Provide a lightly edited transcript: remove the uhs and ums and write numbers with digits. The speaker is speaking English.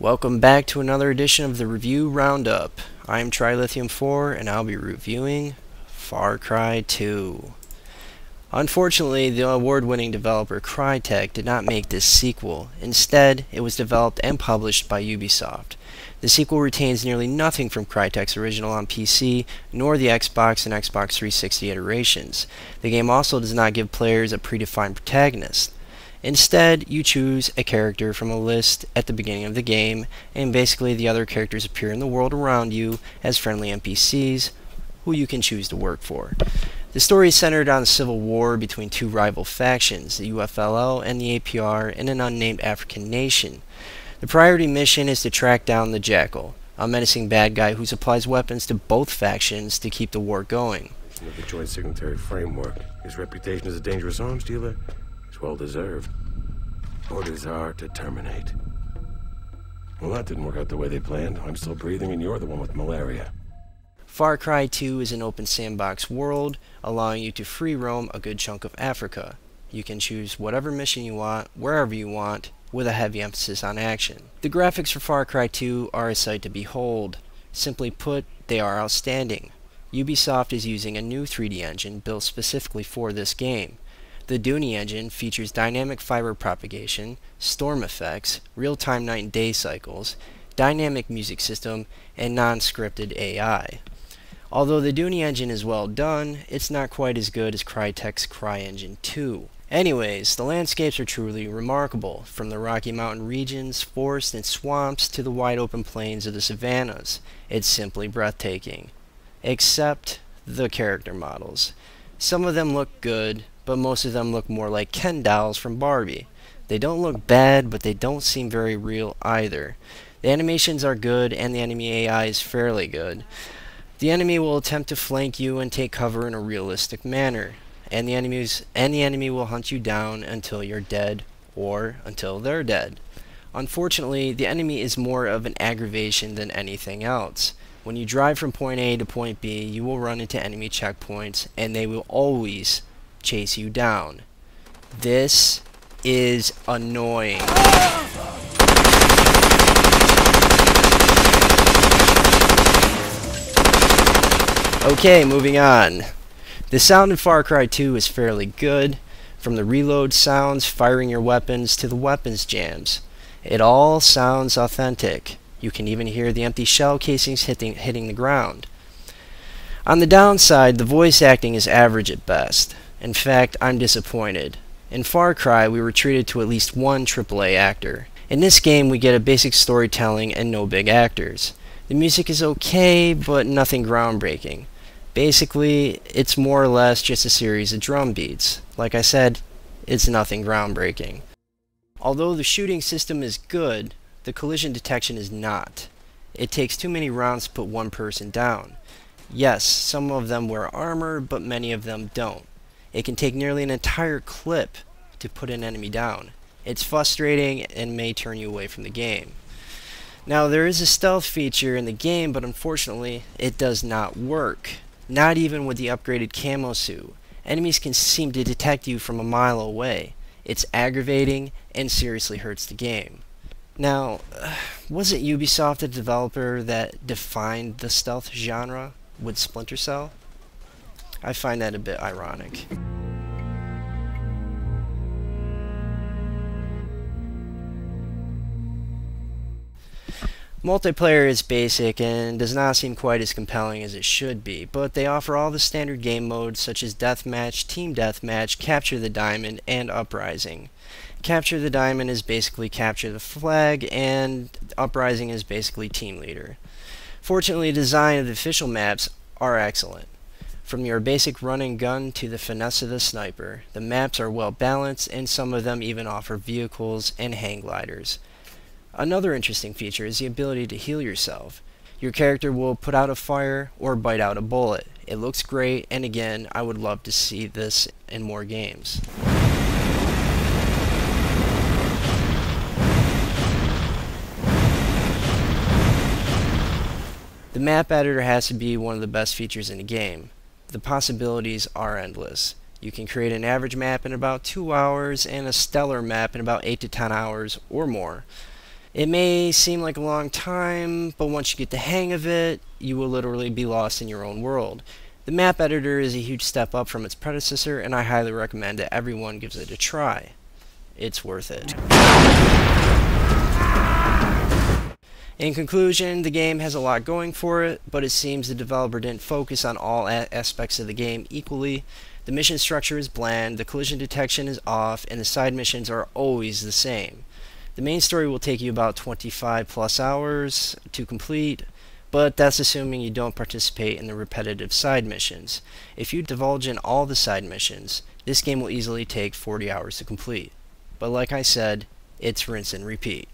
Welcome back to another edition of the Review Roundup. I'm Trilithium4 and I'll be reviewing Far Cry 2. Unfortunately, the award-winning developer Crytek did not make this sequel. Instead, it was developed and published by Ubisoft. The sequel retains nearly nothing from Crytek's original on PC, nor the Xbox and Xbox 360 iterations. The game also does not give players a predefined protagonist. Instead, you choose a character from a list at the beginning of the game, and basically the other characters appear in the world around you as friendly NPCs who you can choose to work for. The story is centered on a civil war between two rival factions, the UFLL and the APR, in an unnamed African nation. The priority mission is to track down the Jackal, a menacing bad guy who supplies weapons to both factions to keep the war going. With the joint signatory framework, his reputation as a dangerous arms dealer is well deserved. Orders are to terminate. Well, that didn't work out the way they planned. I'm still breathing and you're the one with malaria. Far Cry 2 is an open sandbox world, allowing you to free roam a good chunk of Africa. You can choose whatever mission you want, wherever you want, with a heavy emphasis on action. The graphics for Far Cry 2 are a sight to behold. Simply put, they are outstanding. Ubisoft is using a new 3D engine built specifically for this game. The Dooney engine features dynamic fiber propagation, storm effects, real-time night and day cycles, dynamic music system, and non-scripted AI. Although the Dooney engine is well done, it's not quite as good as Crytek's CryEngine 2. Anyways, the landscapes are truly remarkable, from the Rocky Mountain regions, forests, and swamps to the wide open plains of the savannas. It's simply breathtaking. Except the character models. Some of them look good, but most of them look more like Ken dolls from Barbie. They don't look bad, but they don't seem very real either. The animations are good, and the enemy AI is fairly good. The enemy will attempt to flank you and take cover in a realistic manner, and the enemy will hunt you down until you're dead, or until they're dead. Unfortunately, the enemy is more of an aggravation than anything else. When you drive from point A to point B, you will run into enemy checkpoints, and they will always chase you down. This is annoying. Okay, moving on. The sound in Far Cry 2 is fairly good, from the reload sounds, firing your weapons, to the weapons jams. It all sounds authentic. You can even hear the empty shell casings hitting the ground. On the downside, the voice acting is average at best. In fact, I'm disappointed. In Far Cry, we were treated to at least one AAA actor. In this game, we get a basic storytelling and no big actors. The music is okay, but nothing groundbreaking. Basically, it's more or less just a series of drum beats. Like I said, it's nothing groundbreaking. Although the shooting system is good, the collision detection is not. It takes too many rounds to put one person down. Yes, some of them wear armor, but many of them don't. It can take nearly an entire clip to put an enemy down. It's frustrating and may turn you away from the game. Now, there is a stealth feature in the game, but unfortunately, it does not work. Not even with the upgraded camo suit. Enemies can seem to detect you from a mile away. It's aggravating and seriously hurts the game. Now, was it Ubisoft, the developer, that defined the stealth genre with Splinter Cell? I find that a bit ironic. Multiplayer is basic and does not seem quite as compelling as it should be, but they offer all the standard game modes such as Deathmatch, Team Deathmatch, Capture the Diamond, and Uprising. Capture the Diamond is basically capture the flag, and Uprising is basically team leader. Fortunately, the design of the official maps are excellent. From your basic run and gun to the finesse of the sniper, the maps are well balanced, and some of them even offer vehicles and hang gliders. Another interesting feature is the ability to heal yourself. Your character will put out a fire or bite out a bullet. It looks great, and again, I would love to see this in more games. The map editor has to be one of the best features in the game. The possibilities are endless. You can create an average map in about 2 hours and a stellar map in about 8 to 10 hours or more. It may seem like a long time, but once you get the hang of it, you will literally be lost in your own world. The map editor is a huge step up from its predecessor, and I highly recommend that everyone gives it a try. It's worth it. In conclusion, the game has a lot going for it, but it seems the developer didn't focus on all aspects of the game equally. The mission structure is bland, the collision detection is off, and the side missions are always the same. The main story will take you about 25 plus hours to complete, but that's assuming you don't participate in the repetitive side missions. If you divulge in all the side missions, this game will easily take 40 hours to complete. But like I said, it's rinse and repeat.